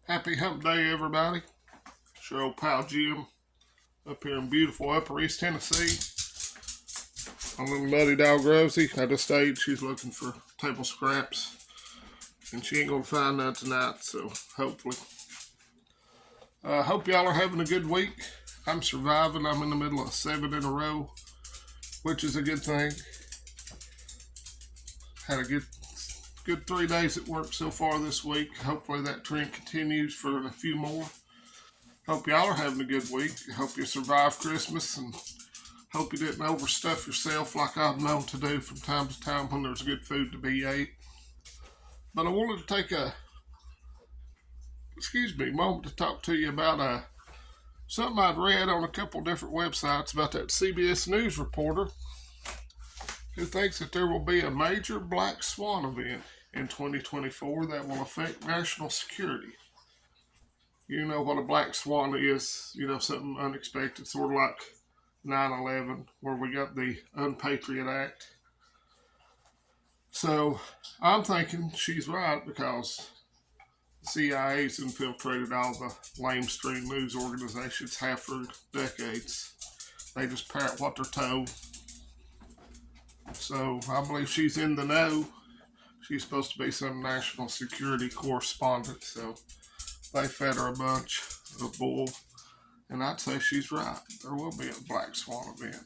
Happy hump day, everybody. It's your old pal Jim up here in beautiful Upper East Tennessee. My little buddy dog Rosie at this stage, she's looking for table scraps, and she ain't gonna find none tonight, so hopefully. Hope y'all are having a good week. I'm surviving. I'm in the middle of 7 in a row, which is a good thing. Had a good 3 days at work so far this week. Hopefully that trend continues for a few more. Hope y'all are having a good week. Hope you survived Christmas, and hope you didn't overstuff yourself like I've known to do from time to time when there's good food to be ate. But I wanted to take a moment to talk to you about something I'd read on a couple different websites about that CBS News reporter who thinks that there will be a major black swan event in 2024 that will affect national security. You know what a black swan is, something unexpected, sort of like 9/11, where we got the Unpatriot Act. So I'm thinking she's right, because the CIA's infiltrated all the lamestream news organizations half for decades. They just parrot what they're told. So I believe she's in the know. She's supposed to be some national security correspondent, so they fed her a bunch of bull. And I'd say she's right. There will be a black swan event.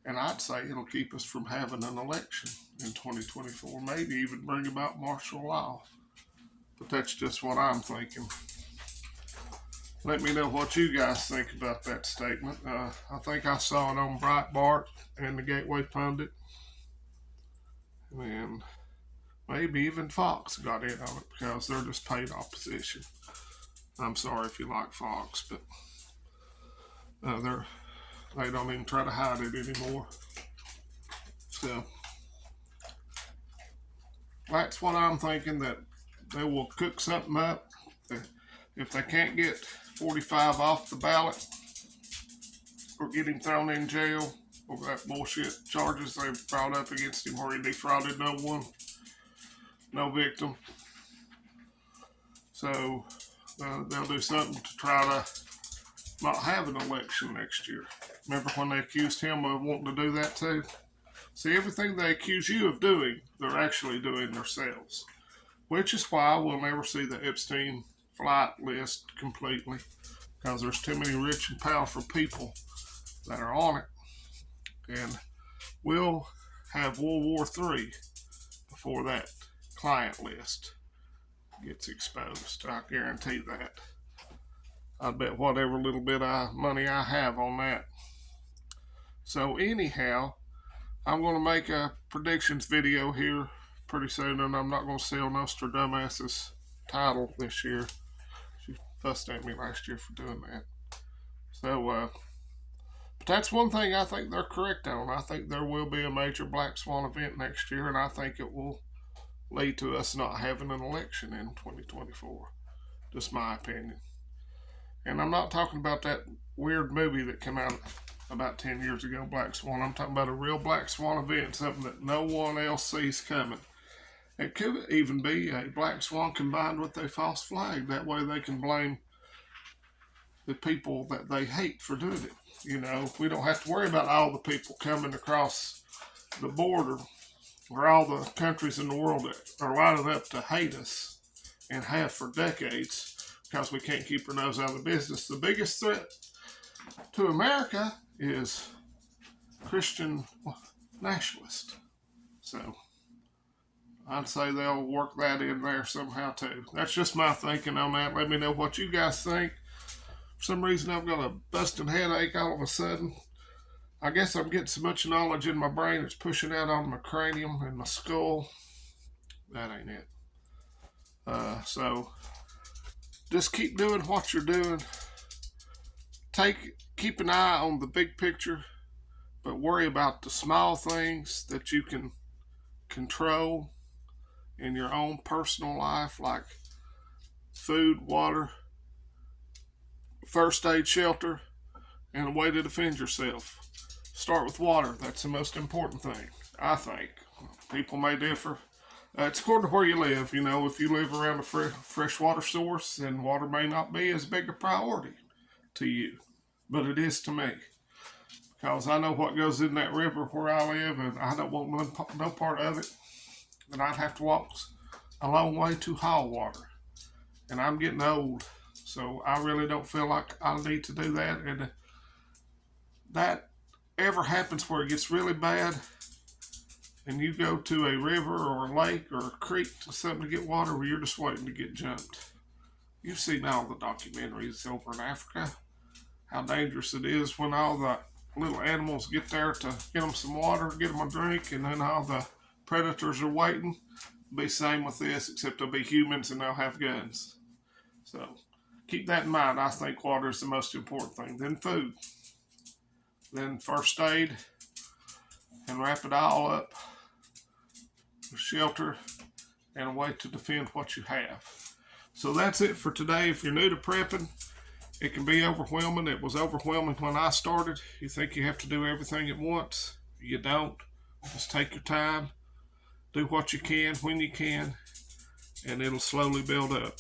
And I'd say it'll keep us from having an election in 2024, maybe even bring about martial law. But that's just what I'm thinking. Let me know what you guys think about that statement. I think I saw it on Breitbart and the Gateway Pundit. And maybe even Fox got in on it, because they're just paid opposition. I'm sorry if you like Fox, but they don't even try to hide it anymore. So that's what I'm thinking, that they will cook something up. If they can't get 45 off the ballot or get him thrown in jail over that bullshit charges they brought up against him where he defrauded no one, no victim. So they'll do something to try to not have an election next year. Remember when they accused him of wanting to do that too? See, everything they accuse you of doing, they're actually doing themselves. Which is why we'll never see the Epstein flight list completely, because there's too many rich and powerful people that are on it. And we'll have World War III before that client list gets exposed. I guarantee that. I bet whatever little bit of money I have on that. So anyhow, I'm going to make a predictions video here pretty soon, and I'm not going to sell Nostradamus' title this year. She fussed at me last year for doing that. So, but that's one thing I think they're correct on. I think there will be a major black swan event next year, and I think it will lead to us not having an election in 2024. Just my opinion. And I'm not talking about that weird movie that came out about 10 years ago, Black Swan. I'm talking about a real black swan event, something that no one else sees coming. It could even be a black swan combined with a false flag. That way they can blame the people that they hate for doing it. We don't have to worry about all the people coming across the border, or all the countries in the world that are lining up to hate us and have for decades, because we can't keep our nose out of the business. The biggest threat to America is Christian nationalists. So I'd say they'll work that in there somehow too. That's just my thinking on that. Let me know what you guys think. For some reason I've got a busting headache all of a sudden. I guess I'm getting so much knowledge in my brain it's pushing out on my cranium and my skull. That ain't it. So just keep doing what you're doing. Keep an eye on the big picture, but worry about the small things that you can control in your own personal life, like food, water, first aid shelter, and a way to defend yourself. Start with water. That's the most important thing, I think. People may differ. It's according to where you live. You know, if you live around a fresh water source, then water may not be as big a priority to you, but it is to me. Because I know what goes in that river where I live, and I don't want no part of it. And I'd have to walk a long way to haul water. And I'm getting old, so I really don't feel like I need to do that. And that ever happens where it gets really bad, and you go to a river or a lake or a creek or something to get water where you're just waiting to get jumped. You've seen all the documentaries over in Africa, how dangerous it is when all the little animals get there to get them some water, get them a drink, and then all the predators are waiting. It'll be the same with this, except they'll be humans and they'll have guns. So keep that in mind. I think water is the most important thing. Then food. Then first aid. And wrap it all up with shelter and a way to defend what you have. So that's it for today. If you're new to prepping, it can be overwhelming. It was overwhelming when I started. You think you have to do everything at once. You don't. Just take your time. Do what you can when you can, and it'll slowly build up.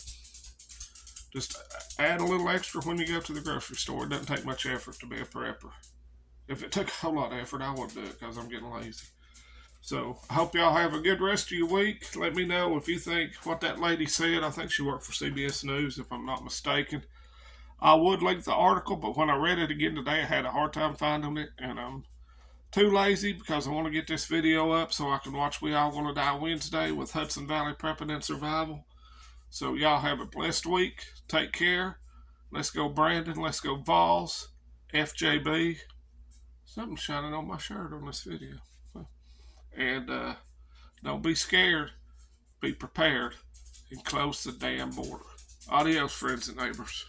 Just add a little extra when you go to the grocery store. It doesn't take much effort to be a prepper. If it took a whole lot of effort, I wouldn't do it because I'm getting lazy. So I hope y'all have a good rest of your week. Let me know if you think what that lady said. I think she worked for CBS News, if I'm not mistaken. I would link the article, but when I read it again today, I had a hard time finding it, and I'm too lazy because I want to get this video up so I can watch We All Gonna Die Wednesday with Hudson Valley Prepping and Survival. So y'all have a blessed week. Take care. Let's go Brandon. Let's go Vols. FJB. Something's shining on my shirt on this video. And don't be scared. Be prepared. And close the damn border. Adios, friends and neighbors.